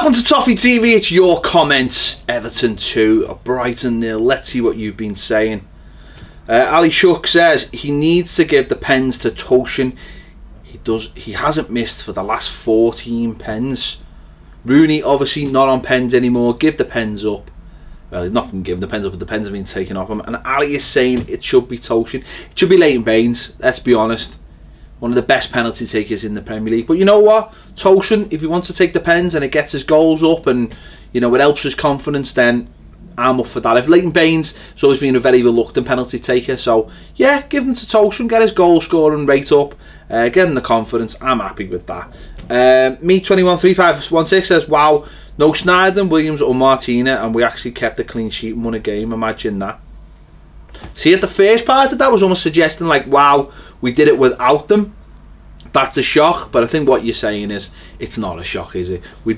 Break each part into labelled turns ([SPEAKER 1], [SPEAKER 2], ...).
[SPEAKER 1] Welcome to Toffee TV. It's your comments. Everton 2, Brighton 0. Let's see what you've been saying. Ali Shook says he needs to give the pens to Toffee. He hasn't missed for the last 14 pens. Rooney obviously not on pens anymore. Give the pens up. Well, he's not going to give the pens up, but the pens have been taken off him. And Ali is saying it should be Toffee. It should be Leighton Baines. Let's be honest. One of the best penalty takers in the Premier League. But you know what? Toffee, if he wants to take the pens and it gets his goals up and, you know, it helps his confidence, then I'm up for that. If Leighton Baines has always been a very reluctant penalty taker, so yeah, give them to Toffee, get his goal scoring rate up, get him the confidence. I'm happy with that. Me213516 says, wow, no Sneijder, Williams or Martina, and we actually kept a clean sheet and won a game. Imagine that. See, at the first part of that was almost suggesting like, wow, we did it without them. That's a shock, but I think what you're saying is it's not a shock, is it? We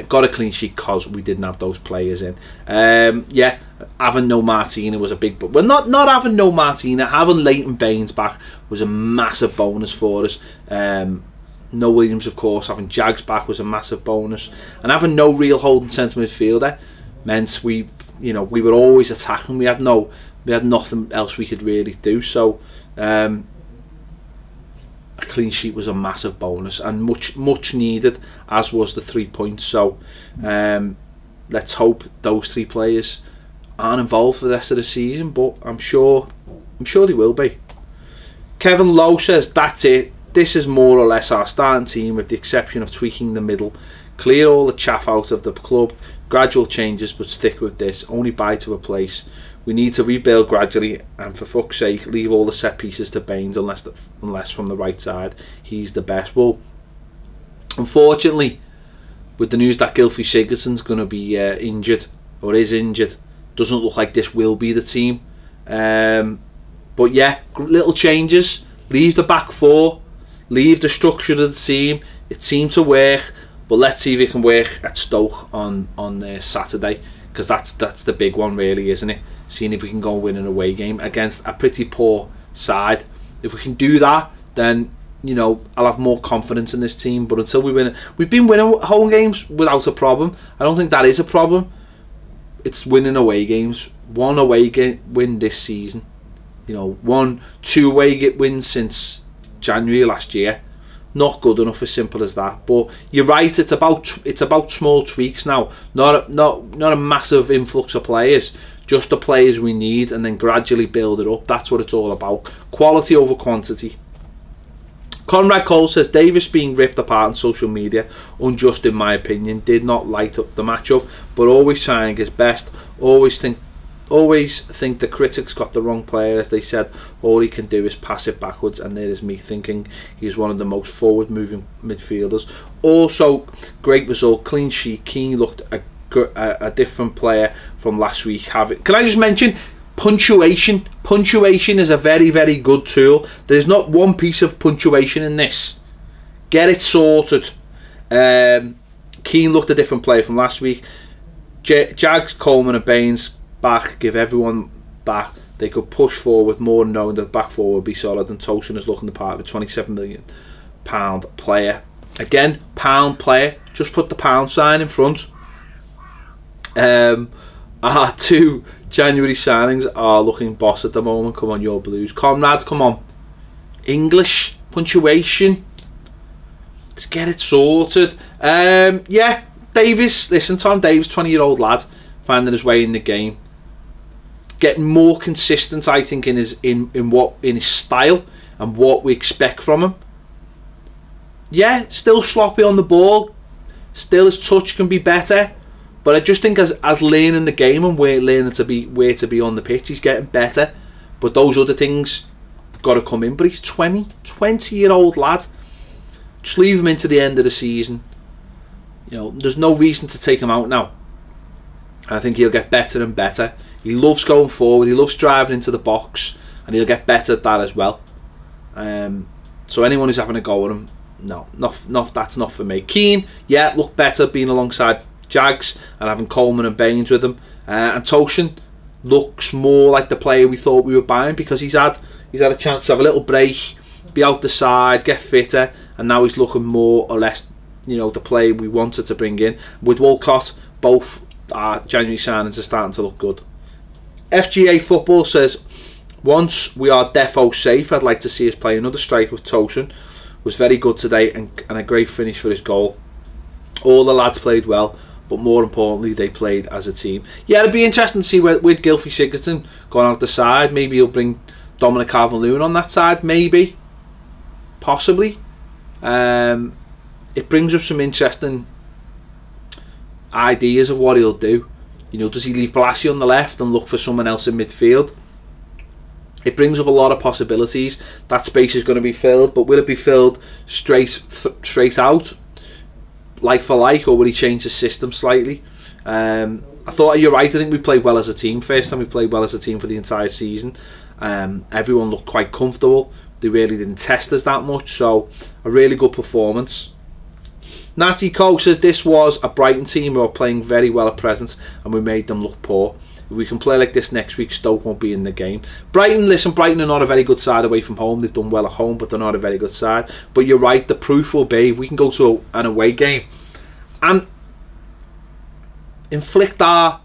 [SPEAKER 1] got a clean sheet because we didn't have those players in. Yeah, having no Martina was a big, but well, not having no Martina, having Leighton Baines back was a massive bonus for us. No Williams, of course, having Jags back was a massive bonus, and having no real holding centre midfielder meant we were always attacking. We had nothing else we could really do. So a clean sheet was a massive bonus and much needed, as was the 3 points. So let's hope those 3 players aren't involved for the rest of the season, but I'm sure they will be. Kevin Lowe says, that's it. This is more or less our starting team, with the exception of tweaking the middle. Clear all the chaff out of the club. Gradual changes, but stick with this. Only buy to replace. We need to rebuild gradually, and for fuck's sake, leave all the set pieces to Baines, unless from the right side. He's the best. Well, unfortunately, with the news that Gylfi Sigurdsson's going to be injured, or is injured, doesn't look like this will be the team. But yeah, little changes. Leave the back 4. Leave the structure of the team. It seemed to work, but let's see if it can work at Stoke on Saturday, because that's the big one, really, isn't it? Seeing if we can go and win an away game against a pretty poor side. If we can do that, then, you know, I'll have more confidence in this team. But until we win, we've been winning home games without a problem. I don't think that is a problem. It's winning away games. 1 away game win this season. You know, 2 away wins since January last year. Not good enough, as simple as that. But you're right, it's about small tweaks now, not a massive influx of players, just the players we need, and then gradually build it up. That's what it's all about. Quality over quantity. Conrad Cole says, Davis being ripped apart on social media, unjust in my opinion. Did not light up the matchup, but always trying his best. Always think the critics got the wrong player, as they said all he can do is pass it backwards, and there is me thinking he's one of the most forward moving midfielders. Also, great result, clean sheet. Keane looked a different player from last week. Can I just mention punctuation? Punctuation is a very, very good tool. There's not one piece of punctuation in this. Get it sorted. Keane looked a different player from last week. Jags, Coleman and Baines back, give everyone that. They could push forward more, knowing that the back 4 would be solid, and Tosin is looking the part of a £27 million player. Again, pound player, just put the pound sign in front. Our 2 January signings are looking boss at the moment. Come on, your Blues. Conrad, come on. English, punctuation. Let's get it sorted. Yeah, Davis, listen, Tom Davis, 20-year-old lad, finding his way in the game. Getting more consistent, I think, in his style and what we expect from him. Yeah, still sloppy on the ball, still his touch can be better, but I just think as learning the game and where to be on the pitch, he's getting better. But those other things got to come in. But he's 20-year-old lad. Just leave him into the end of the season. You know, there's no reason to take him out now. I think he'll get better and better. He loves going forward, he loves driving into the box, and he'll get better at that as well. So anyone who's having a go at him, no, that's not for me. Keane, yeah, looked better being alongside Jags and having Coleman and Baines with him. And Tosin looks more like the player we thought we were buying, because he's had a chance to have a little break, be out the side, get fitter, and now he's looking more or less you know, the player we wanted to bring in. With Walcott, both our January signings are starting to look good. FGA Football says, once we are defo safe, I'd like to see us play another strike with Tosin. Was very good today and a great finish for his goal. All the lads played well, but more importantly, they played as a team. Yeah, it'd be interesting to see with Gylfi Sigurdsson going out the side. Maybe he'll bring Dominic Calvert-Lewin on that side, maybe. Possibly. It brings up some interesting ideas of what he'll do. You know, does he leave Blassie on the left and look for someone else in midfield? It brings up a lot of possibilities. That space is going to be filled, but will it be filled straight out, like for like, or will he change the system slightly? I thought you're right. I think we played well as a team. First time we played well as a team for the entire season. Everyone looked quite comfortable. They really didn't test us that much, so a really good performance. Natty Cole said this was a Brighton team who are playing very well at present and we made them look poor. If we can play like this next week, Stoke won't be in the game. Brighton, listen, Brighton are not a very good side away from home. They've done well at home, but they're not a very good side. But you're right, the proof will be if we can go to an away game and inflict our,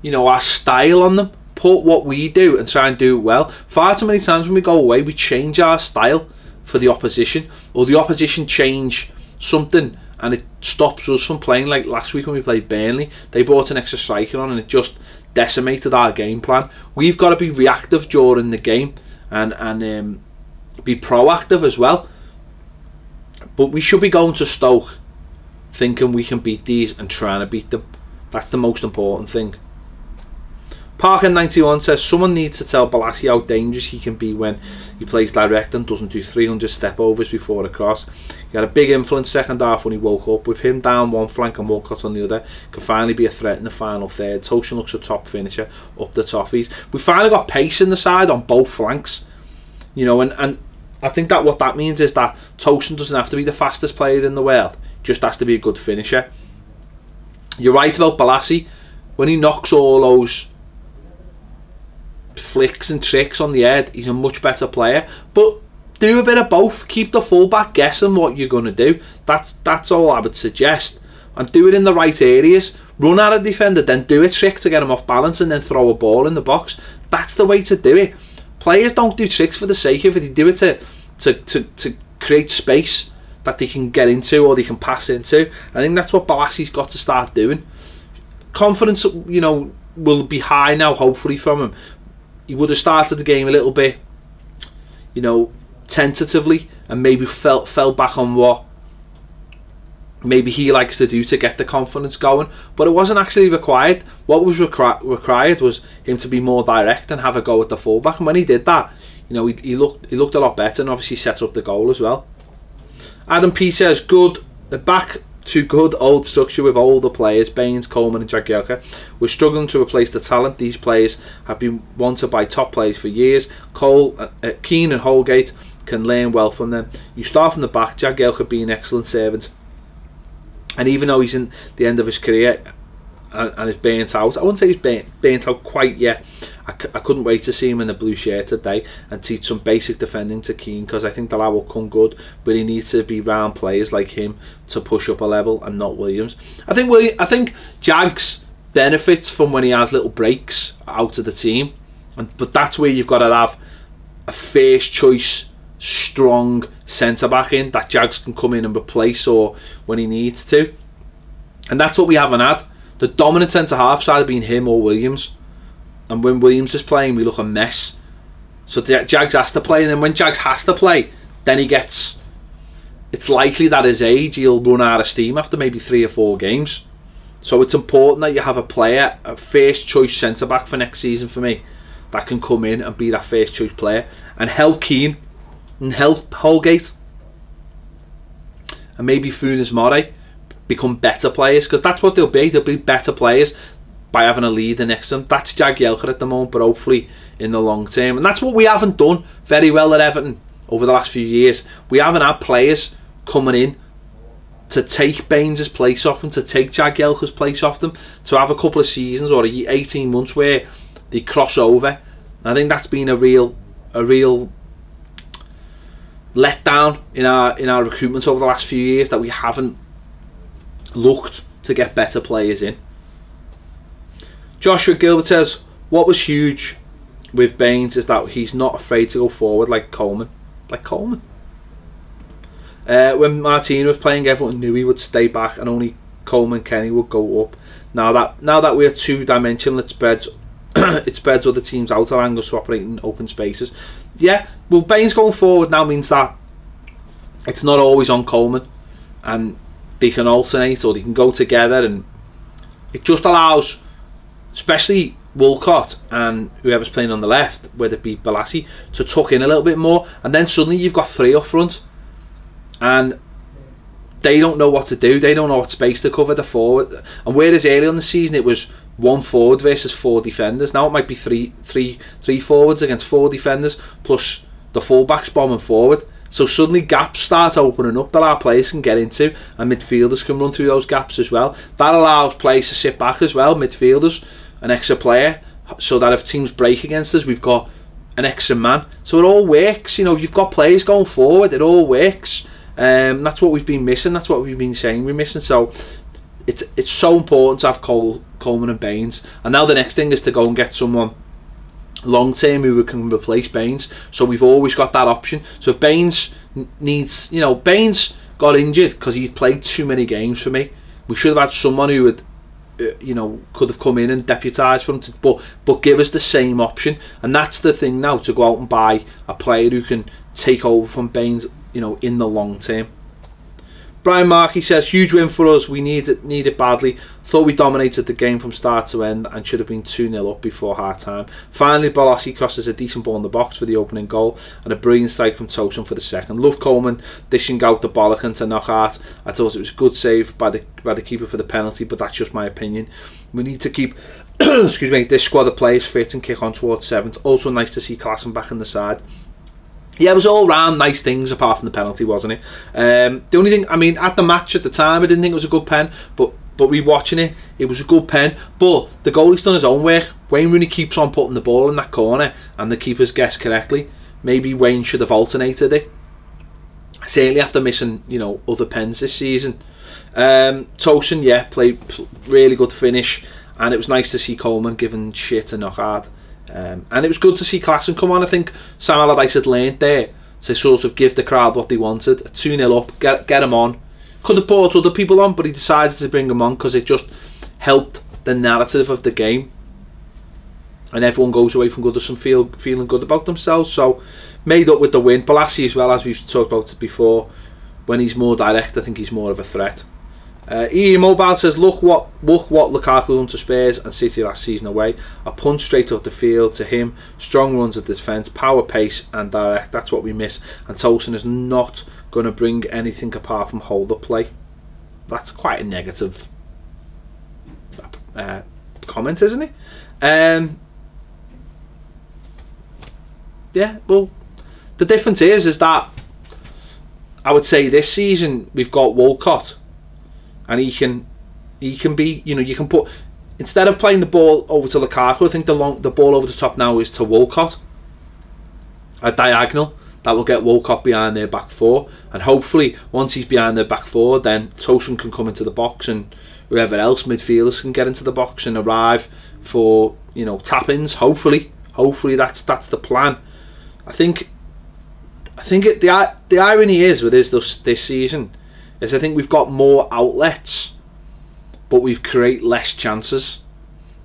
[SPEAKER 1] you know, our style on them, put what we do and try and do it well. Far too many times when we go away, we change our style for the opposition, or the opposition change something and it stops us from playing. Like last week when we played Burnley, they brought an extra striker on and it just decimated our game plan. We've got to be reactive during the game and be proactive as well. But we should be going to Stoke thinking we can beat these and trying to beat them. That's the most important thing. Parker91 says someone needs to tell Blassie how dangerous he can be when he plays direct and doesn't do 300 step overs before a cross. He had a big influence second half when he woke up. With him down one flank and Walcott on the other, can finally be a threat in the final third. Tosin looks a top finisher up the Toffees. We finally got pace in the side on both flanks, you know, and I think that what that means is that Tosin doesn't have to be the fastest player in the world, just has to be a good finisher. You're right about Blassie. When he knocks all those flicks and tricks on the head, he's a much better player. But do a bit of both. Keep the fullback guessing what you're going to do. That's all I would suggest. And do it in the right areas. Run at a defender, then do a trick to get him off balance and then throw a ball in the box. That's the way to do it. Players don't do tricks for the sake of it. They do it to create space that they can get into or they can pass into. I think that's what Balassie's got to start doing. Confidence, you know, will be high now, hopefully, from him. He would have started the game a little bit, you know, tentatively and maybe fell back on what maybe he likes to do to get the confidence going, but it wasn't actually required. What was required was him to be more direct and have a go at the fullback, and when he did that, you know, he looked a lot better and obviously set up the goal as well. Adam P says good, back to good old structure with all the players, Baines, Coleman and Jagielka. We're struggling to replace the talent. These players have been wanted by top players for years. Keane and Holgate can learn well from them. You start from the back, Jagielka being an excellent servant. And even though he's in the end of his career and is burnt out, I wouldn't say he's burnt out quite yet. I couldn't wait to see him in the blue shirt today and teach some basic defending to Keane, because I think the lad will come good, but he needs to be round players like him to push up a level and not Williams. I think Jags benefits from when he has little breaks out of the team, but that's where you've got to have a first choice strong centre back in that Jags can come in and replace or when he needs to, and that's what we haven't had. The dominant centre half side have been him or Williams, and when Williams is playing we look a mess. So Jags has to play, and then when Jags has to play, then it's likely that his age he'll run out of steam after maybe 3 or 4 games. So it's important that you have a player, a first choice centre back for next season for me, that can come in and be that first choice player and help Keane and help Holgate and maybe Funes Mori become better players, because that's what they'll be better players by having a leader next to them. That's Jagielka at the moment, but hopefully in the long term, and that's what we haven't done very well at Everton over the last few years. We haven't had players coming in to take Baines' place off them, to take Jagielka's place off them, to have a couple of seasons or 18 months where they cross over. I think that's been a real letdown in our recruitment over the last few years, that we haven't looked to get better players in. Joshua Gilbert says, what was huge with Baines is that he's not afraid to go forward like Coleman. When Martino was playing, everyone knew he would stay back and only Coleman Kenny would go up. Now that we're two-dimensional, it spreads other teams out, allowing us to operate in open spaces. Yeah, well, Baines going forward now means that it's not always on Coleman, and they can alternate or they can go together, and it just allows, especially Walcott and whoever's playing on the left, whether it be Balassi, to tuck in a little bit more, and then suddenly you've got 3 up front, and they don't know what to do. They don't know what space to cover the forward. And whereas early on the season it was 1 forward versus 4 defenders, now it might be three forwards against 4 defenders plus the fullbacks bombing forward. So suddenly gaps start opening up that our players can get into, and midfielders can run through those gaps as well. That allows players to sit back as well, midfielders, an extra player, so that if teams break against us, we've got an extra man. So it all works. You know, you've got players going forward, it all works. That's what we've been missing. That's what we've been saying we're missing. So it's so important to have Coleman and Baines. And now the next thing is to go and get someone long term who can replace Baines. So we've always got that option. So if Baines needs, you know, Baines got injured because he's played too many games for me. We should have had someone who would, you know, could have come in and deputised for him, but give us the same option. And that's the thing now, to go out and buy a player who can take over from Baines, you know, in the long term. Brian Markey says, huge win for us. We need it badly. Thought we dominated the game from start to end and should have been 2-0 up before half time. Finally, Balassi crosses a decent ball in the box for the opening goal and a brilliant strike from Tosun for the second. Love Coleman dishing out the bollocking to knock out. I thought it was a good save by the keeper for the penalty, but that's just my opinion. We need to keep excuse me, this squad of players fit and kick on towards 7th. Also nice to see Klassen back in the side. Yeah, it was all round nice things apart from the penalty, wasn't it? The only thing, I mean, at the match at the time, I didn't think it was a good pen, but rewatching it was a good pen. But the goalie's done his own work. Wayne Rooney keeps on putting the ball in that corner, and the keeper's guessed correctly. Maybe Wayne should have alternated it. Certainly after missing, you know, other pens this season. Tosun, yeah, played really good finish, and it was nice to see Coleman giving shit a knockout. And it was good to see Klassen come on. I think Sam Allardyce had learned there to sort of give the crowd what they wanted. 2-0 up, get him on. Could have brought other people on, but he decided to bring them on because it just helped the narrative of the game, and everyone goes away from Goodison feeling good about themselves. So made up with the win. Balassi as well, as we've talked about before, when he's more direct, I think he's more of a threat. EE Mobile says, look what Lukaku done to Spurs and City last season away. A punch straight up the field to him, strong runs at the defence, power, pace and direct. That's what we miss, and Tosun is not going to bring anything apart from hold up play. That's quite a negative comment, isn't it? Yeah, well, the difference is that I would say this season we've got Walcott, and he can be, you know, you can put, instead of playing the ball over to Lukaku, I think the ball over the top now is to Walcott, a diagonal that will get Walcott behind their back 4, and hopefully once he's behind their back 4, then Tosun can come into the box, and whoever else, midfielders, can get into the box and arrive for, you know, tap-ins. Hopefully that's the plan. I think the irony is with this season is I think we've got more outlets, but we've created less chances,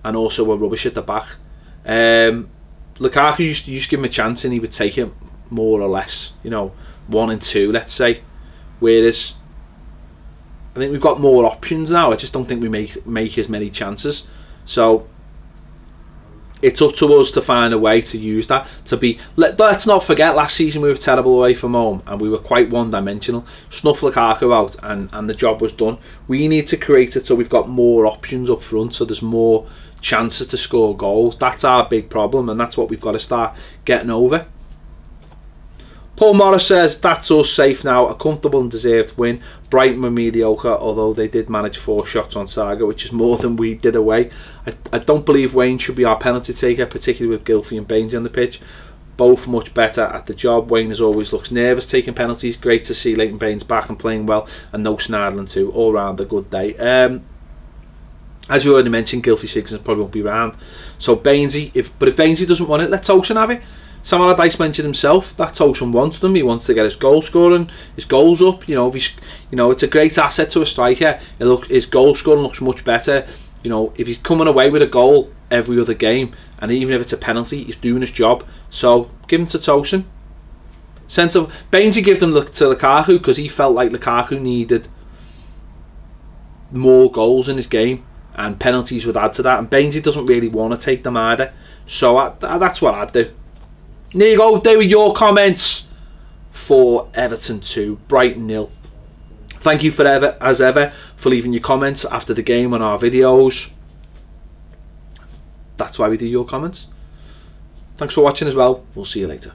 [SPEAKER 1] and also we're rubbish at the back. Lukaku used to give him a chance and he would take it more or less, you know, 1 and 2, let's say. Whereas I think we've got more options now. I just don't think we make as many chances. So it's up to us to find a way to use that to be. Let's not forget, last season we were terrible away from home and we were quite one-dimensional. Snuff Lukaku out and the job was done. We need to create it so we've got more options up front, so there's more chances to score goals. That's our big problem, and that's what we've got to start getting over. Paul Morris says, that's us safe now, a comfortable and deserved win. Brighton were mediocre, although they did manage 4 shots on target, which is more than we did away. I don't believe Wayne should be our penalty taker, particularly with Gylfi and Baines on the pitch. both much better at the job. Wayne as always looks nervous taking penalties. Great to see Leighton Baines back and playing well, and no snarling too. All round a good day. As you already mentioned, Gylfi Sigurdsson probably won't be round. So Bainesy, if Bainesy doesn't want it, let Tosin have it. Sam Allardyce mentioned himself that Tosin wants them. He wants to get his goal scoring, his goals up. You know, if he's, you know, it's a great asset to a striker. His goal scoring looks much better. You know, if he's coming away with a goal every other game, and even if it's a penalty, he's doing his job. So give him to Tosin. Bainesy gave them to Lukaku because he felt like Lukaku needed more goals in his game, and penalties would add to that. And Bainesy doesn't really want to take them either. So that's what I'd do. There you go. There were your comments for Everton 2, Brighton 0. Thank you as ever for leaving your comments after the game on our videos. That's why we do your comments. Thanks for watching as well. We'll see you later.